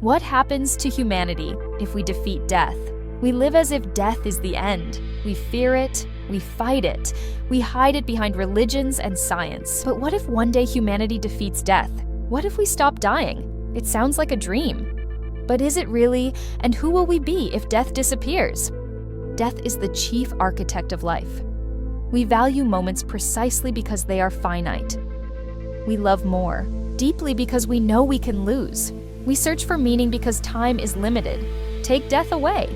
What happens to humanity if we defeat death? We live as if death is the end. We fear it, we fight it, we hide it behind religions and science. But what if one day humanity defeats death? What if we stop dying? It sounds like a dream. But is it really? And who will we be if death disappears? Death is the chief architect of life. We value moments precisely because they are finite. We love more, deeply because we know we can lose. We search for meaning because time is limited. Take death away,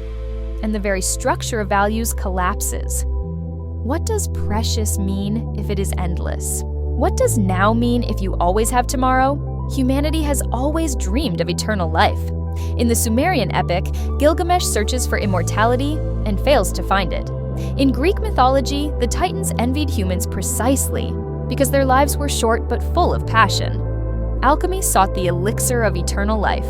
and the very structure of values collapses. What does precious mean if it is endless? What does now mean if you always have tomorrow? Humanity has always dreamed of eternal life. In the Sumerian epic, Gilgamesh searches for immortality and fails to find it. In Greek mythology, the Titans envied humans precisely because their lives were short but full of passion. Alchemy sought the elixir of eternal life,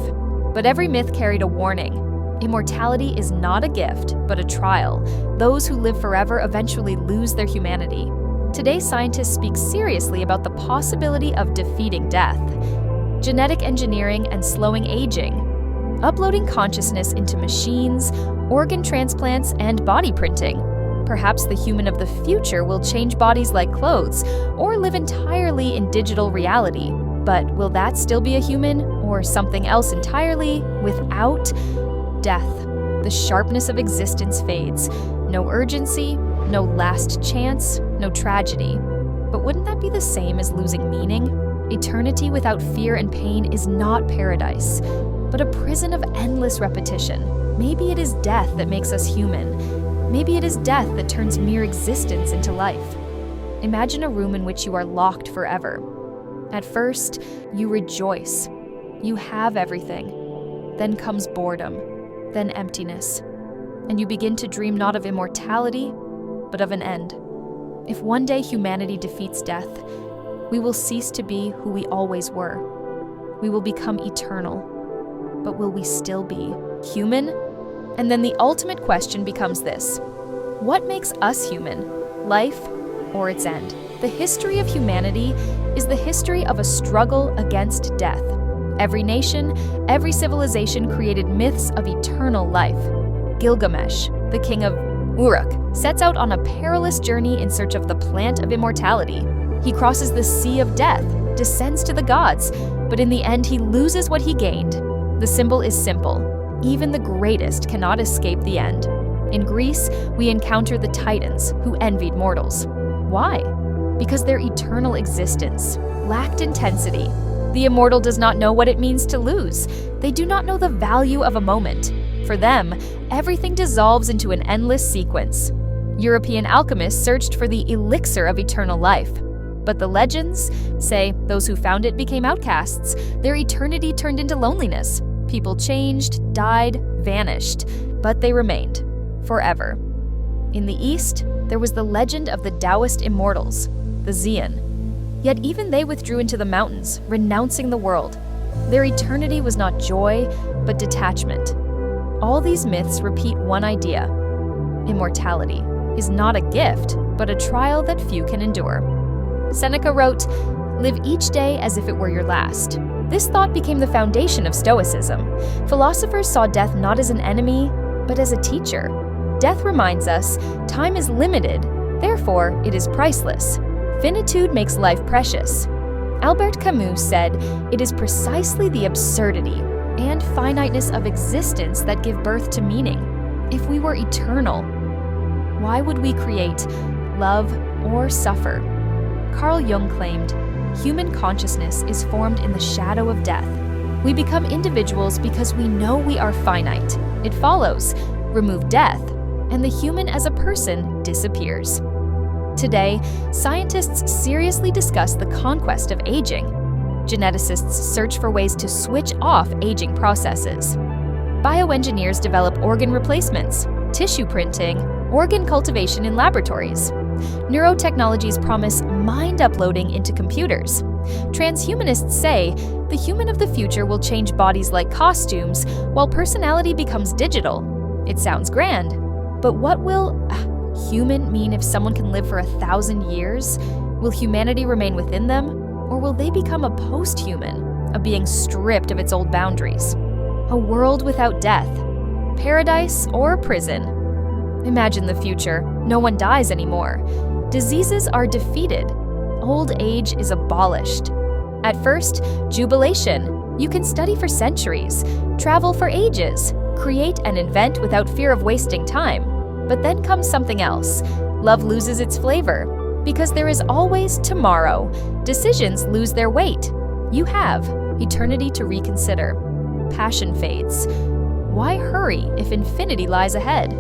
but every myth carried a warning. Immortality is not a gift, but a trial. Those who live forever eventually lose their humanity. Today, scientists speak seriously about the possibility of defeating death. Genetic engineering and slowing aging. Uploading consciousness into machines, organ transplants, and body printing. Perhaps the human of the future will change bodies like clothes, or live entirely in digital reality. But will that still be a human, or something else entirely, without death? The sharpness of existence fades. No urgency, no last chance, no tragedy. But wouldn't that be the same as losing meaning? Eternity without fear and pain is not paradise, but a prison of endless repetition. Maybe it is death that makes us human. Maybe it is death that turns mere existence into life. Imagine a room in which you are locked forever. At first, you rejoice. You have everything. Then comes boredom, then emptiness. And you begin to dream not of immortality, but of an end. If one day humanity defeats death, we will cease to be who we always were. We will become eternal. But will we still be human? And then the ultimate question becomes this: what makes us human? Life or its end? The history of humanity is the history of a struggle against death. Every nation, every civilization created myths of eternal life. Gilgamesh, the king of Uruk, sets out on a perilous journey in search of the plant of immortality. He crosses the sea of death, descends to the gods, but in the end he loses what he gained. The symbol is simple. Even the greatest cannot escape the end. In Greece, we encounter the Titans, who envied mortals. Why? Because their eternal existence lacked intensity. The immortal does not know what it means to lose. They do not know the value of a moment. For them, everything dissolves into an endless sequence. European alchemists searched for the elixir of eternal life. But the legends say those who found it became outcasts. Their eternity turned into loneliness. People changed, died, vanished, but they remained forever. In the East, there was the legend of the Taoist immortals, the Xian. Yet even they withdrew into the mountains, renouncing the world. Their eternity was not joy, but detachment. All these myths repeat one idea: immortality is not a gift, but a trial that few can endure. Seneca wrote, "Live each day as if it were your last." This thought became the foundation of Stoicism. Philosophers saw death not as an enemy, but as a teacher. Death reminds us time is limited, therefore it is priceless. Finitude makes life precious. Albert Camus said, "It is precisely the absurdity and finiteness of existence that give birth to meaning. If we were eternal, why would we create, love, or suffer?" Carl Jung claimed, "Human consciousness is formed in the shadow of death. We become individuals because we know we are finite. It follows, remove death, and the human as a person disappears." Today, scientists seriously discuss the conquest of aging. Geneticists search for ways to switch off aging processes. Bioengineers develop organ replacements, tissue printing, organ cultivation in laboratories. Neurotechnologies promise mind uploading into computers. Transhumanists say the human of the future will change bodies like costumes, while personality becomes digital. It sounds grand, but what will human mean if someone can live for 1,000 years? Will humanity remain within them, or will they become a post-human, a being stripped of its old boundaries? A world without death. Paradise or prison. Imagine the future. No one dies anymore. Diseases are defeated. Old age is abolished. At first, jubilation. You can study for centuries, travel for ages, create and invent without fear of wasting time. But then comes something else. Love loses its flavor. Because there is always tomorrow. Decisions lose their weight. You have eternity to reconsider. Passion fades. Why hurry if infinity lies ahead?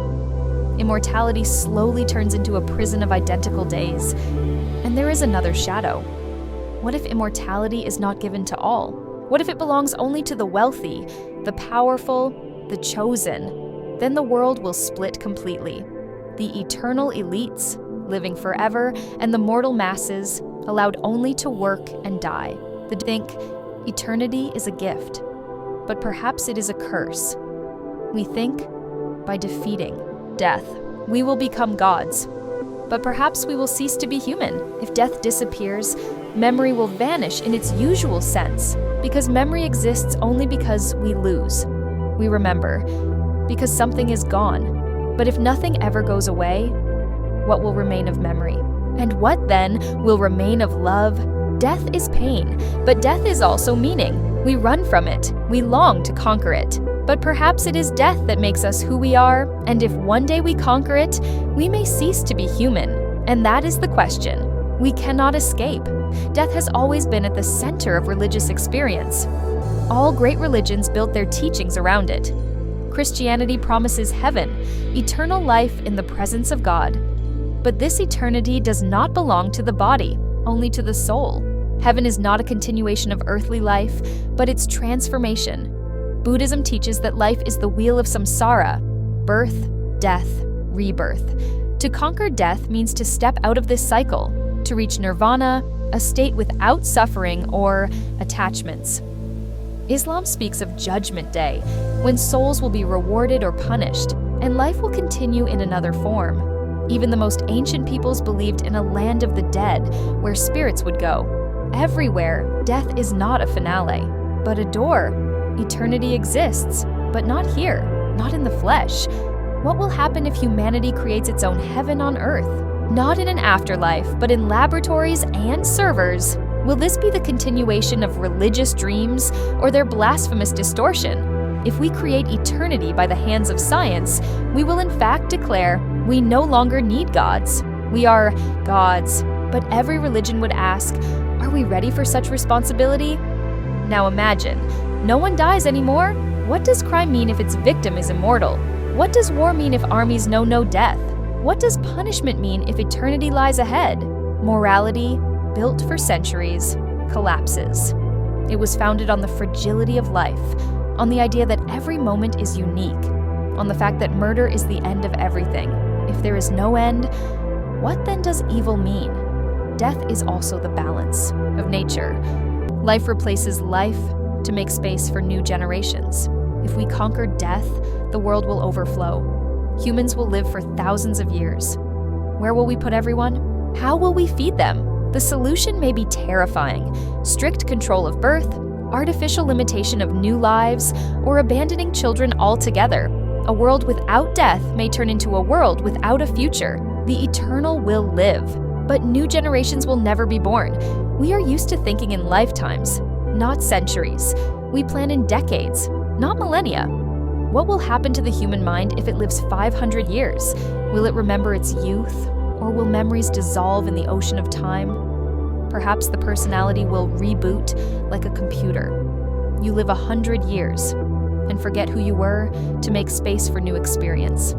Immortality slowly turns into a prison of identical days. And there is another shadow. What if immortality is not given to all? What if it belongs only to the wealthy, the powerful, the chosen? Then the world will split completely. The eternal elites, living forever, and the mortal masses, allowed only to work and die. They think eternity is a gift, but perhaps it is a curse. We think by defeating death, we will become gods. But perhaps we will cease to be human. If death disappears, memory will vanish in its usual sense, because memory exists only because we lose. We remember, because something is gone. But if nothing ever goes away, what will remain of memory? And what then will remain of love? Death is pain, but death is also meaning. We run from it. We long to conquer it. But perhaps it is death that makes us who we are, and if one day we conquer it, we may cease to be human. And that is the question. We cannot escape. Death has always been at the center of religious experience. All great religions built their teachings around it. Christianity promises heaven, eternal life in the presence of God. But this eternity does not belong to the body, only to the soul. Heaven is not a continuation of earthly life, but its transformation. Buddhism teaches that life is the wheel of samsara, birth, death, rebirth. To conquer death means to step out of this cycle, to reach nirvana, a state without suffering or attachments. Islam speaks of Judgment Day, when souls will be rewarded or punished, and life will continue in another form. Even the most ancient peoples believed in a land of the dead, where spirits would go. Everywhere, death is not a finale, but a door. Eternity exists, but not here, not in the flesh. What will happen if humanity creates its own heaven on earth? Not in an afterlife, but in laboratories and servers. Will this be the continuation of religious dreams or their blasphemous distortion? If we create eternity by the hands of science, we will in fact declare we no longer need gods. We are gods. But every religion would ask, are we ready for such responsibility? Now imagine, no one dies anymore. What does crime mean if its victim is immortal? What does war mean if armies know no death? What does punishment mean if eternity lies ahead? Morality, built for centuries, collapses. It was founded on the fragility of life, on the idea that every moment is unique, on the fact that murder is the end of everything. If there is no end, what then does evil mean? Death is also the balance of nature. Life replaces life to make space for new generations. If we conquer death, the world will overflow. Humans will live for thousands of years. Where will we put everyone? How will we feed them? The solution may be terrifying. Strict control of birth, artificial limitation of new lives, or abandoning children altogether. A world without death may turn into a world without a future. The eternal will live, but new generations will never be born. We are used to thinking in lifetimes, not centuries. We plan in decades, not millennia. What will happen to the human mind if it lives 500 years? Will it remember its youth, or will memories dissolve in the ocean of time? Perhaps the personality will reboot like a computer. You live 100 years and forget who you were to make space for new experience.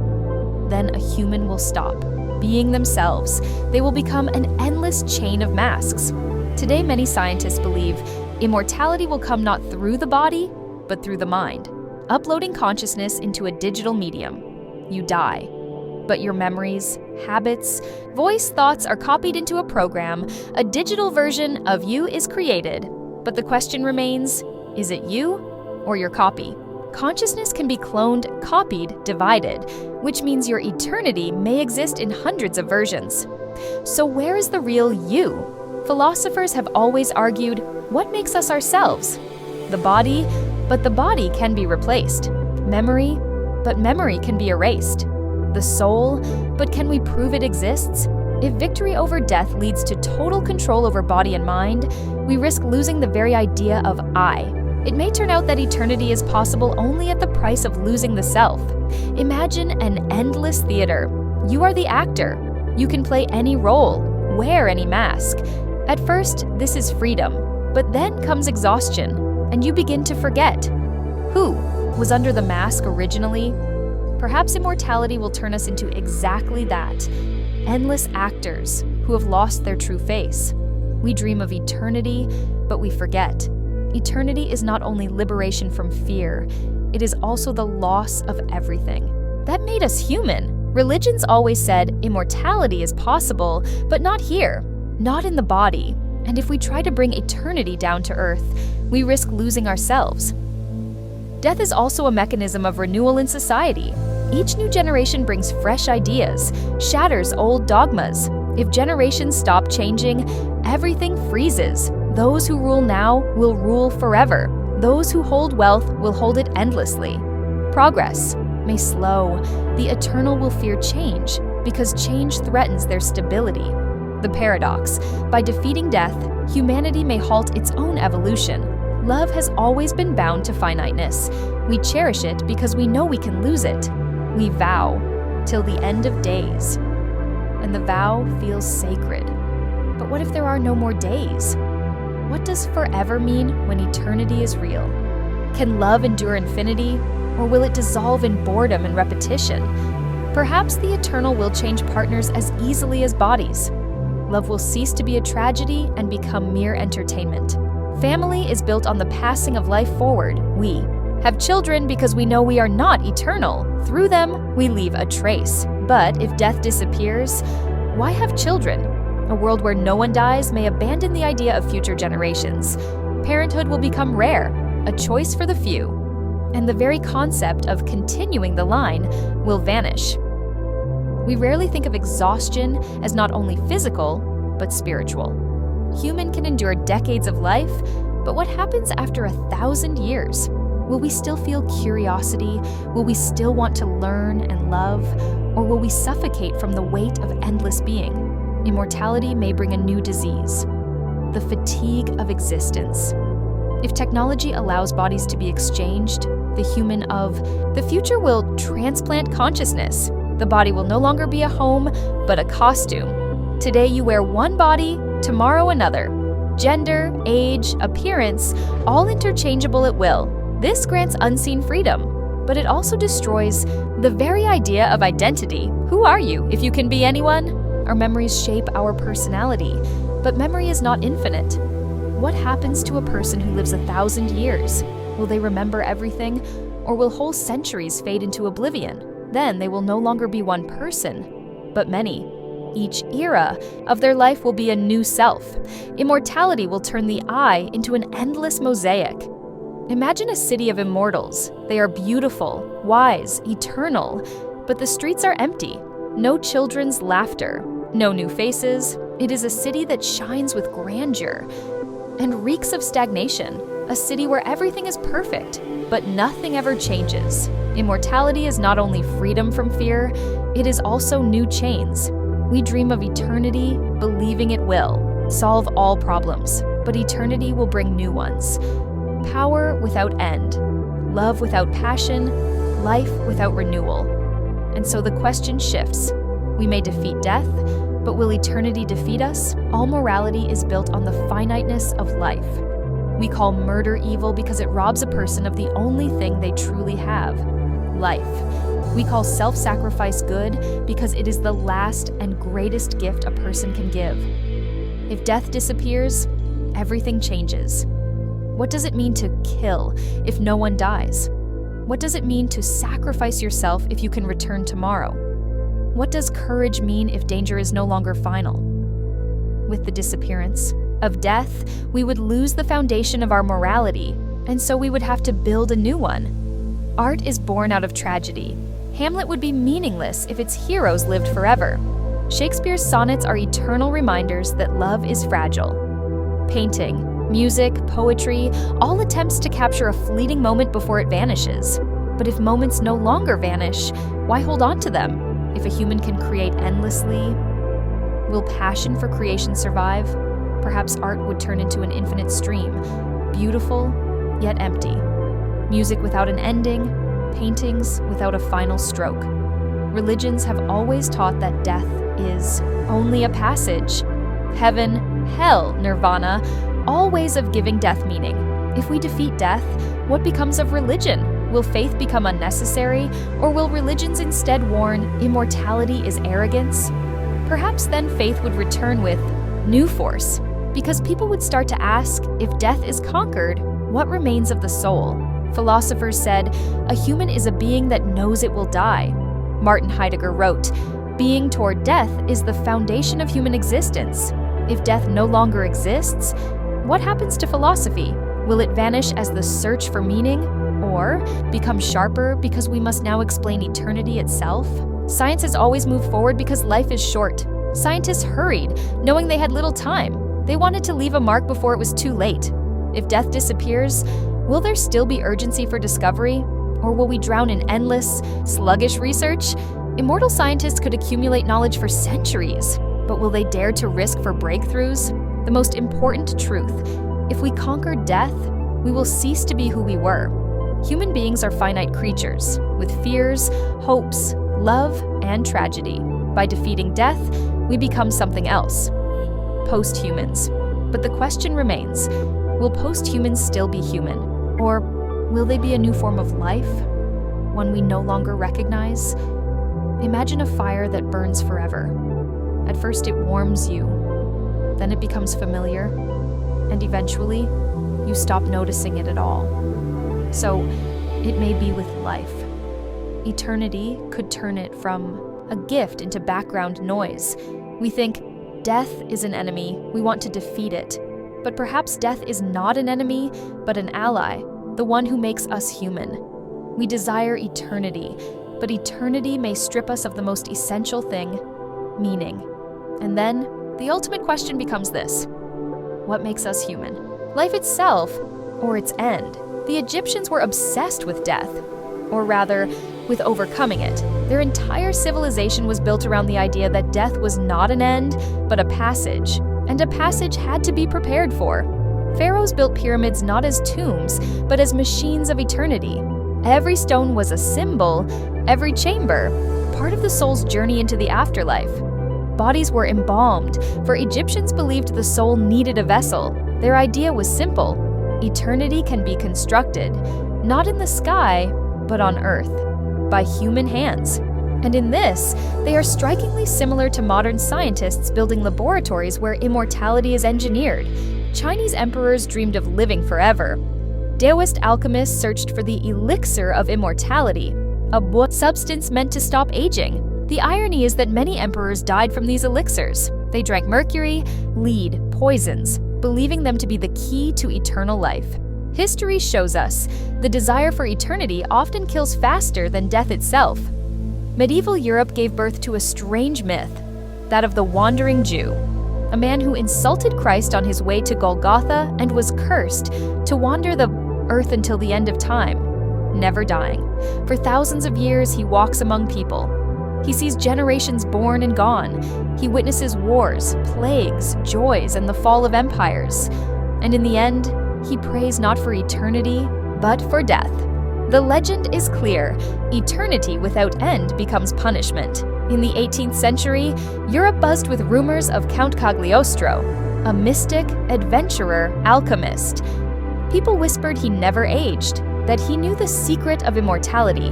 Then a human will stop being themselves. They will become an endless chain of masks. Today, many scientists believe immortality will come not through the body, but through the mind. Uploading consciousness into a digital medium. You die. But your memories, habits, voice, thoughts are copied into a program. A digital version of you is created. But the question remains, is it you or your copy? Consciousness can be cloned, copied, divided, which means your eternity may exist in hundreds of versions. So where is the real you? Philosophers have always argued, what makes us ourselves? The body, but the body can be replaced. Memory, but memory can be erased. The soul, but can we prove it exists? If victory over death leads to total control over body and mind, we risk losing the very idea of I. It may turn out that eternity is possible only at the price of losing the self. Imagine an endless theater. You are the actor. You can play any role, wear any mask. At first, this is freedom, but then comes exhaustion, and you begin to forget. Who was under the mask originally? Perhaps immortality will turn us into exactly that. Endless actors who have lost their true face. We dream of eternity, but we forget. Eternity is not only liberation from fear, it is also the loss of everything. That made us human. Religions always said immortality is possible, but not here, not in the body. And if we try to bring eternity down to earth, we risk losing ourselves. Death is also a mechanism of renewal in society. Each new generation brings fresh ideas, shatters old dogmas. If generations stop changing, everything freezes. Those who rule now will rule forever. Those who hold wealth will hold it endlessly. Progress may slow. The eternal will fear change, because change threatens their stability. The paradox: by defeating death, humanity may halt its own evolution. Love has always been bound to finiteness. We cherish it because we know we can lose it. We vow till the end of days. And the vow feels sacred. But what if there are no more days? What does forever mean when eternity is real? Can love endure infinity, or will it dissolve in boredom and repetition? Perhaps the eternal will change partners as easily as bodies. Love will cease to be a tragedy and become mere entertainment. Family is built on the passing of life forward. We have children because we know we are not eternal. Through them, we leave a trace. But if death disappears, why have children? A world where no one dies may abandon the idea of future generations. Parenthood will become rare, a choice for the few. And the very concept of continuing the line will vanish. We rarely think of exhaustion as not only physical, but spiritual. Human can endure decades of life, but what happens after 1,000 years? Will we still feel curiosity? Will we still want to learn and love? Or will we suffocate from the weight of endless being? Immortality may bring a new disease: the fatigue of existence. If technology allows bodies to be exchanged, the human of the future will transplant consciousness. The body will no longer be a home, but a costume. Today you wear one body, tomorrow another. Gender, age, appearance, all interchangeable at will. This grants unseen freedom, but it also destroys the very idea of identity. Who are you if you can be anyone? Our memories shape our personality, but memory is not infinite. What happens to a person who lives 1,000 years? Will they remember everything, or will whole centuries fade into oblivion? Then they will no longer be one person, but many. Each era of their life will be a new self. Immortality will turn the I into an endless mosaic. Imagine a city of immortals. They are beautiful, wise, eternal, but the streets are empty. No children's laughter, no new faces. It is a city that shines with grandeur and reeks of stagnation, a city where everything is perfect, but nothing ever changes. Immortality is not only freedom from fear, it is also new chains. We dream of eternity, believing it will solve all problems, but eternity will bring new ones. Power without end, love without passion, life without renewal. And so the question shifts. We may defeat death, but will eternity defeat us? All morality is built on the finiteness of life. We call murder evil because it robs a person of the only thing they truly have: life. We call self-sacrifice good because it is the last and greatest gift a person can give. If death disappears, everything changes. What does it mean to kill if no one dies? What does it mean to sacrifice yourself if you can return tomorrow? What does courage mean if danger is no longer final? With the disappearance of death, we would lose the foundation of our morality, and so we would have to build a new one. Art is born out of tragedy. Hamlet would be meaningless if its heroes lived forever. Shakespeare's sonnets are eternal reminders that love is fragile. Painting Music, poetry, all attempts to capture a fleeting moment before it vanishes. But if moments no longer vanish, why hold on to them? If a human can create endlessly, will passion for creation survive? Perhaps art would turn into an infinite stream, beautiful yet empty. Music without an ending, paintings without a final stroke. Religions have always taught that death is only a passage. Heaven, hell, nirvana, all ways of giving death meaning. If we defeat death, what becomes of religion? Will faith become unnecessary, or will religions instead warn immortality is arrogance? Perhaps then faith would return with new force, because people would start to ask, if death is conquered, what remains of the soul? Philosophers said, a human is a being that knows it will die. Martin Heidegger wrote, being toward death is the foundation of human existence. If death no longer exists, what happens to philosophy? Will it vanish as the search for meaning, or become sharper because we must now explain eternity itself? Science has always moved forward because life is short. Scientists hurried, knowing they had little time. They wanted to leave a mark before it was too late. If death disappears, will there still be urgency for discovery? Or will we drown in endless, sluggish research? Immortal scientists could accumulate knowledge for centuries, but will they dare to risk for breakthroughs? The most important truth: if we conquer death, we will cease to be who we were. Human beings are finite creatures, with fears, hopes, love, and tragedy. By defeating death, we become something else. Post-humans. But the question remains, will post-humans still be human? Or will they be a new form of life, one we no longer recognize? Imagine a fire that burns forever. At first it warms you, then it becomes familiar, and eventually you stop noticing it at all. So it may be with life. Eternity could turn it from a gift into background noise. We think, death is an enemy, we want to defeat it. But perhaps death is not an enemy, but an ally, the one who makes us human. We desire eternity, but eternity may strip us of the most essential thing, meaning. And then, the ultimate question becomes this: what makes us human? Life itself, or its end? The Egyptians were obsessed with death, or rather, with overcoming it. Their entire civilization was built around the idea that death was not an end, but a passage, and a passage had to be prepared for. Pharaohs built pyramids not as tombs, but as machines of eternity. Every stone was a symbol, every chamber, part of the soul's journey into the afterlife. Bodies were embalmed, for Egyptians believed the soul needed a vessel. Their idea was simple: eternity can be constructed, not in the sky, but on earth, by human hands. And in this, they are strikingly similar to modern scientists building laboratories where immortality is engineered. Chinese emperors dreamed of living forever. Taoist alchemists searched for the elixir of immortality, a substance meant to stop aging. The irony is that many emperors died from these elixirs. They drank mercury, lead, poisons, believing them to be the key to eternal life. History shows us the desire for eternity often kills faster than death itself. Medieval Europe gave birth to a strange myth, that of the wandering Jew, a man who insulted Christ on his way to Golgotha and was cursed to wander the earth until the end of time, never dying. For thousands of years, he walks among people. He sees generations born and gone. He witnesses wars, plagues, joys, and the fall of empires. And in the end, he prays not for eternity, but for death. The legend is clear: eternity without end becomes punishment. In the 18th century, Europe buzzed with rumors of Count Cagliostro, a mystic, adventurer, alchemist. People whispered he never aged, that he knew the secret of immortality.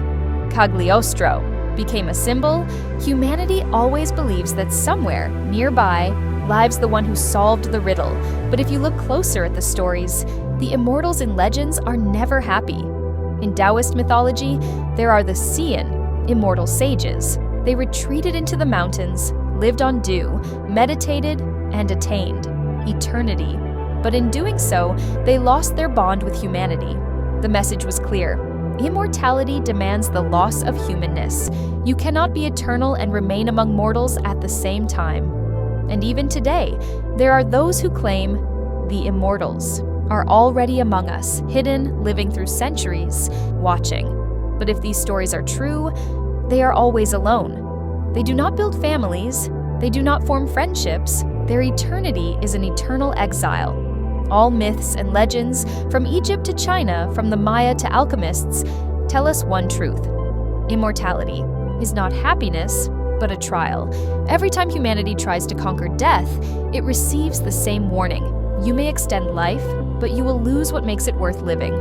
Cagliostro became a symbol. Humanity always believes that somewhere nearby lives the one who solved the riddle. But if you look closer at the stories, the immortals in legends are never happy. In Taoist mythology, there are the Xian, immortal sages. They retreated into the mountains, lived on dew, meditated, and attained eternity. But in doing so, they lost their bond with humanity. The message was clear: immortality demands the loss of humanness. You cannot be eternal and remain among mortals at the same time. And even today, there are those who claim the immortals. are already among us, hidden, living through centuries, watching. But if these stories are true, they are always alone. They do not build families. They do not form friendships. Their eternity is an eternal exile. All myths and legends, from Egypt to China, from the Maya to alchemists, tell us one truth. Immortality is not happiness, but a trial. Every time humanity tries to conquer death, it receives the same warning. You may extend life, but you will lose what makes it worth living.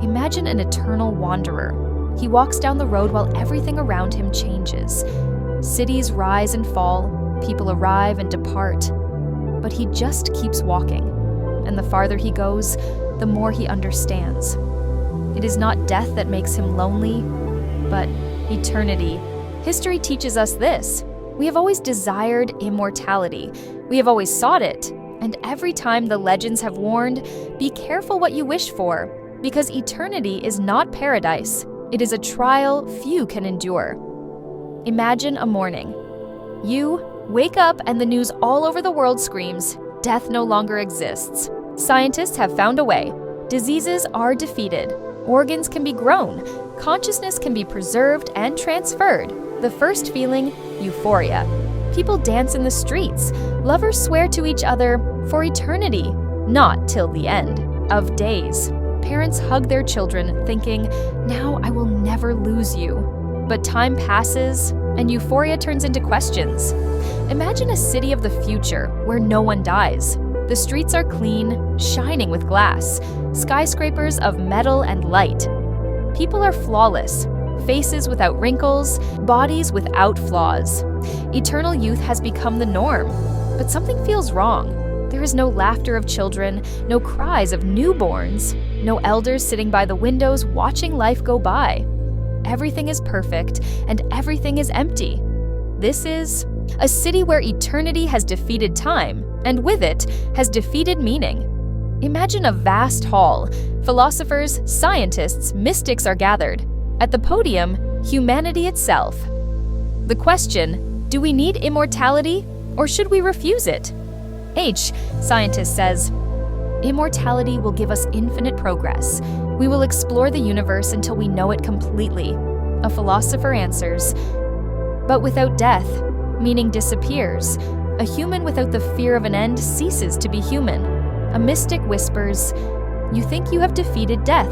Imagine an eternal wanderer. He walks down the road while everything around him changes. Cities rise and fall, people arrive and depart, but he just keeps walking. And the farther he goes, the more he understands. It is not death that makes him lonely, but eternity. History teaches us this. We have always desired immortality. We have always sought it. And every time the legends have warned, be careful what you wish for, because eternity is not paradise. It is a trial few can endure. Imagine a morning. You wake up and the news all over the world screams, death no longer exists. Scientists have found a way. Diseases are defeated. Organs can be grown. Consciousness can be preserved and transferred. The first feeling, euphoria. People dance in the streets. Lovers swear to each other for eternity, not till the end of days. Parents hug their children, thinking, now I will never lose you. But time passes, and euphoria turns into questions. Imagine a city of the future where no one dies. The streets are clean, shining with glass, skyscrapers of metal and light. People are flawless, faces without wrinkles, bodies without flaws. Eternal youth has become the norm, but something feels wrong. There is no laughter of children, no cries of newborns, no elders sitting by the windows watching life go by. Everything is perfect, and everything is empty. This is a city where eternity has defeated time, and with it has defeated meaning. Imagine a vast hall. Philosophers, scientists, mystics are gathered. At the podium, humanity itself. The question, do we need immortality, or should we refuse it? Scientist says, immortality will give us infinite progress. We will explore the universe until we know it completely. A philosopher answers, but without death, meaning disappears. A human without the fear of an end ceases to be human. A mystic whispers, you think you have defeated death,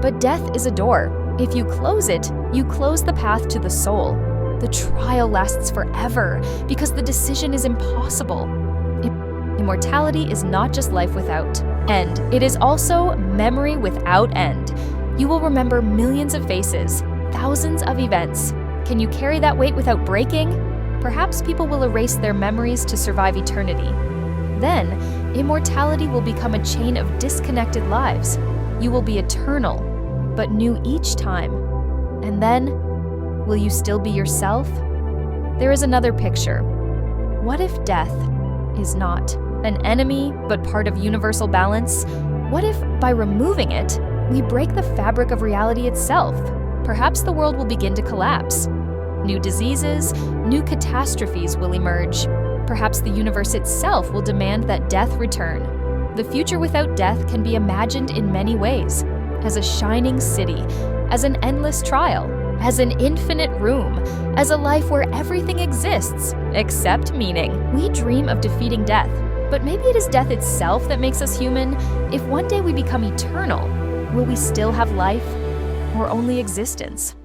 but death is a door. If you close it, you close the path to the soul. The trial lasts forever because the decision is impossible. Immortality is not just life without end. It is also memory without end. You will remember millions of faces, thousands of events. Can you carry that weight without breaking? Perhaps people will erase their memories to survive eternity. Then, immortality will become a chain of disconnected lives. You will be eternal, but new each time. And then, will you still be yourself? There is another picture. What if death is not an enemy, but part of universal balance? What if, by removing it, we break the fabric of reality itself? Perhaps the world will begin to collapse. New diseases, new catastrophes will emerge. Perhaps the universe itself will demand that death return. The future without death can be imagined in many ways, as a shining city, as an endless trial, as an infinite room, as a life where everything exists, except meaning. We dream of defeating death, but maybe it is death itself that makes us human. If one day we become eternal, will we still have life, or only existence?